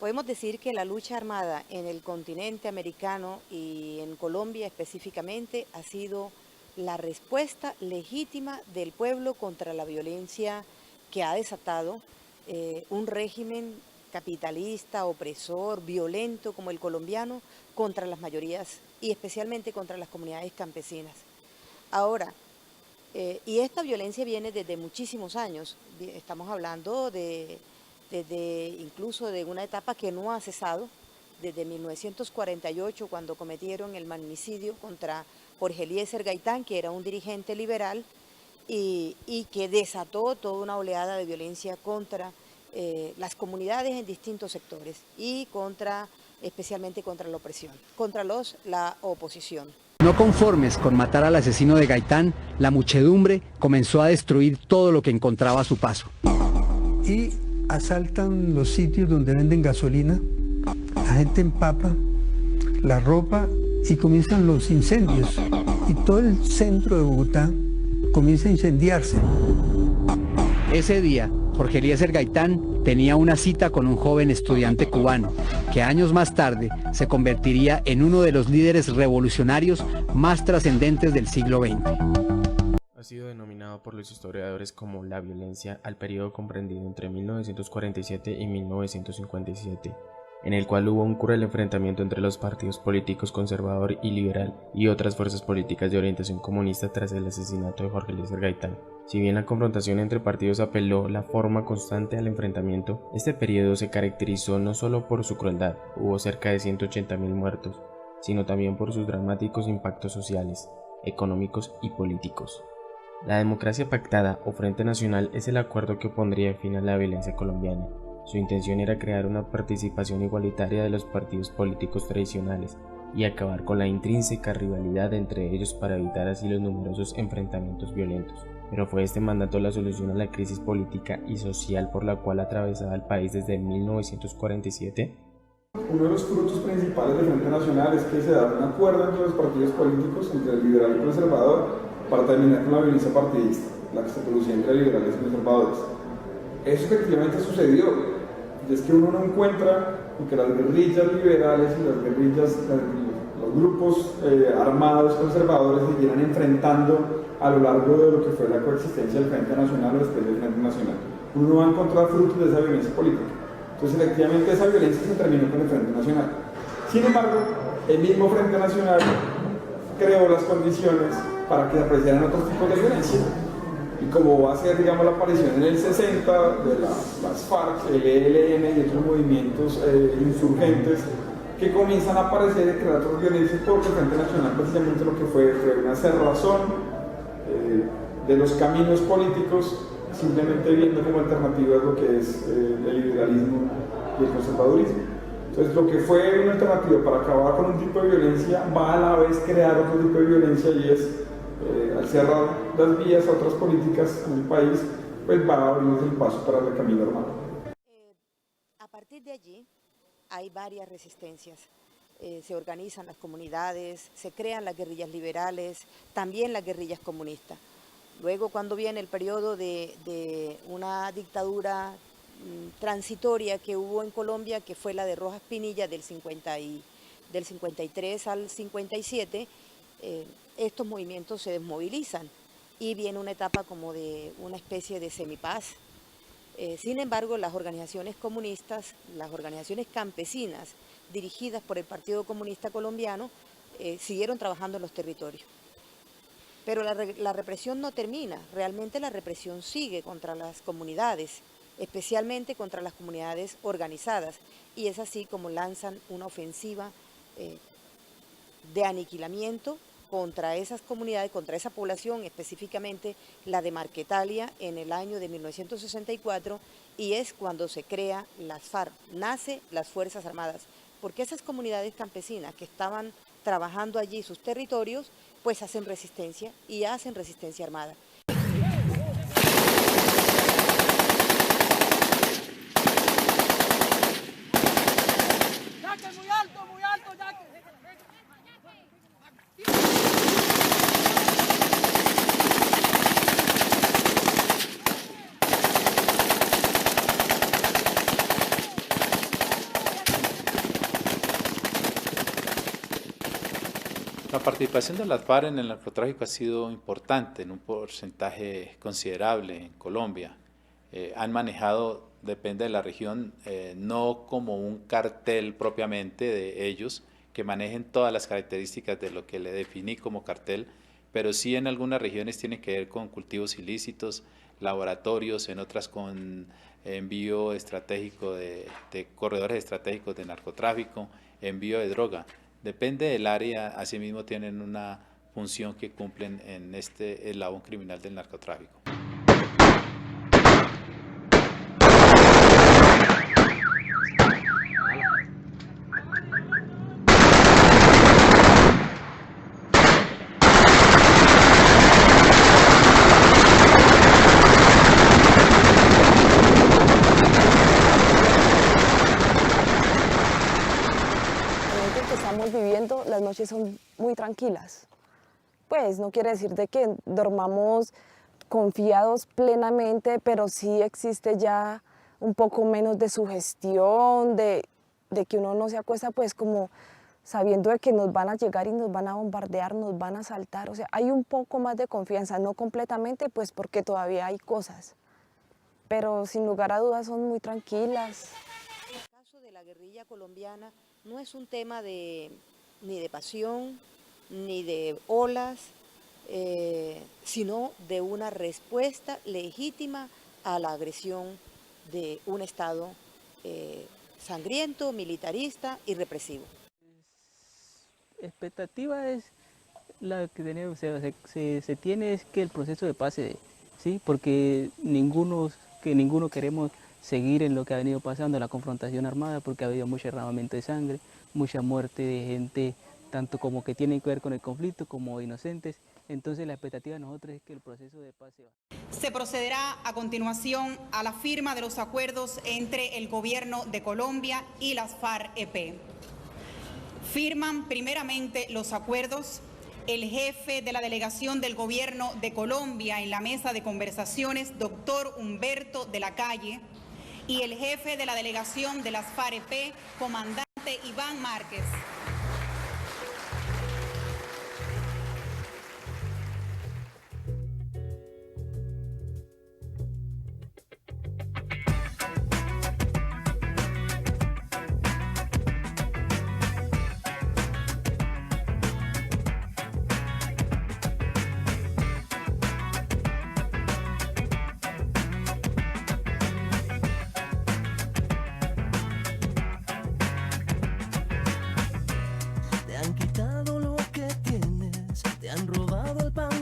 Podemos decir que la lucha armada en el continente americano y en Colombia específicamente ha sido la respuesta legítima del pueblo contra la violencia que ha desatado un régimen capitalista, opresor, violento como el colombiano contra las mayorías y especialmente contra las comunidades campesinas. Ahora, y esta violencia viene desde muchísimos años, estamos hablando desde incluso de una etapa que no ha cesado, desde 1948 cuando cometieron el magnicidio contra Jorge Eliezer Gaitán, que era un dirigente liberal y que desató toda una oleada de violencia contra las comunidades en distintos sectores y especialmente contra la opresión, contra la oposición. No conformes con matar al asesino de Gaitán, la muchedumbre comenzó a destruir todo lo que encontraba a su paso. Y asaltan los sitios donde venden gasolina, la gente empapa la ropa y comienzan los incendios. Y todo el centro de Bogotá comienza a incendiarse. Ese día, Jorge Eliezer Gaitán tenía una cita con un joven estudiante cubano, que años más tarde se convertiría en uno de los líderes revolucionarios más trascendentes del siglo XX. Ha sido denominado por los historiadores como la violencia al periodo comprendido entre 1947 y 1957, en el cual hubo un cruel enfrentamiento entre los partidos políticos conservador y liberal y otras fuerzas políticas de orientación comunista tras el asesinato de Jorge Eliezer Gaitán. Si bien la confrontación entre partidos apeló la forma constante al enfrentamiento, este periodo se caracterizó no solo por su crueldad, hubo cerca de 180.000 muertos, sino también por sus dramáticos impactos sociales, económicos y políticos. La democracia pactada o Frente Nacional es el acuerdo que pondría fin a la violencia colombiana. Su intención era crear una participación igualitaria de los partidos políticos tradicionales y acabar con la intrínseca rivalidad entre ellos para evitar así los numerosos enfrentamientos violentos. Pero fue este mandato la solución a la crisis política y social por la cual atravesaba el país desde 1947. Uno de los frutos principales del Frente Nacional es que se da un acuerdo entre los partidos políticos, entre el liberal y el conservador, para terminar con la violencia partidista, la que se producía entre liberales y conservadores. Eso efectivamente sucedió, y es que uno no encuentra que las guerrillas liberales y las guerrillas, los grupos armados conservadores se siguieran enfrentando a lo largo de lo que fue la coexistencia del Frente Nacional o después del Frente Nacional. Uno no va a encontrar frutos de esa violencia política. Entonces, efectivamente, esa violencia se terminó con el Frente Nacional. Sin embargo, el mismo Frente Nacional creó las condiciones para que se apreciaran otros tipos de violencia. Y como va a ser, digamos, la aparición en el 60 de las FARC, el ELN y otros movimientos insurgentes que comienzan a aparecer y crear otras violencias, porque el Frente Nacional precisamente lo que fue una cerrazón de los caminos políticos, simplemente viendo como alternativa lo que es el liberalismo y el conservadurismo. Entonces, lo que fue una alternativa para acabar con un tipo de violencia va a la vez crear otro tipo de violencia, y es al cerrar las vías a otras políticas en el país, pues va a abrirse el paso para el camino armado. A partir de allí hay varias resistencias. Se organizan las comunidades, se crean las guerrillas liberales, también las guerrillas comunistas. Luego, cuando viene el periodo de una dictadura transitoria que hubo en Colombia, que fue la de Rojas Pinilla del 53 al 57, estos movimientos se desmovilizan y viene una etapa como de una especie de semipaz. Sin embargo, las organizaciones comunistas, las organizaciones campesinas dirigidas por el Partido Comunista Colombiano siguieron trabajando en los territorios. Pero la represión no termina, realmente la represión sigue contra las comunidades, especialmente contra las comunidades organizadas, y es así como lanzan una ofensiva de aniquilamiento contra esas comunidades, contra esa población, específicamente la de Marquetalia en el año de 1964, y es cuando se crea las FARC, nace las Fuerzas Armadas, porque esas comunidades campesinas que estaban trabajando allí sus territorios, pues hacen resistencia y hacen resistencia armada. Muy alto, Jaque. La participación de las FARC en el narcotráfico ha sido importante, en un porcentaje considerable en Colombia. Han manejado, depende de la región, no como un cartel propiamente de ellos, que manejen todas las características de lo que le definí como cartel, pero sí en algunas regiones tiene que ver con cultivos ilícitos, laboratorios, en otras con envío estratégico de corredores estratégicos de narcotráfico, envío de droga. Depende del área, asimismo tienen una función que cumplen en este eslabón criminal del narcotráfico. Viviendo, las noches son muy tranquilas. Pues no quiere decir de que dormamos confiados plenamente, pero sí existe ya un poco menos de sugestión, de que uno no se acuesta pues como sabiendo de que nos van a llegar y nos van a bombardear, nos van a asaltar. O sea, hay un poco más de confianza, no completamente pues porque todavía hay cosas, pero sin lugar a dudas son muy tranquilas. El caso de la guerrilla colombiana no es un tema ni de pasión, ni de olas, sino de una respuesta legítima a la agresión de un Estado sangriento, militarista y represivo. Expectativa es la que tenemos, se tiene es que el proceso de paz se dé, ¿sí? Porque ninguno queremos seguir en lo que ha venido pasando, la confrontación armada, porque ha habido mucho derramamiento de sangre, mucha muerte de gente, tanto como que tienen que ver con el conflicto, como inocentes. Entonces la expectativa de nosotros es que el proceso de paz se va. Se procederá a continuación a la firma de los acuerdos entre el Gobierno de Colombia y las FARC-EP. Firman primeramente los acuerdos el jefe de la delegación del Gobierno de Colombia en la mesa de conversaciones, doctor Humberto de la Calle, y el jefe de la delegación de las FARC-EP, comandante Iván Márquez. Te han quitado lo que tienes, te han robado el pan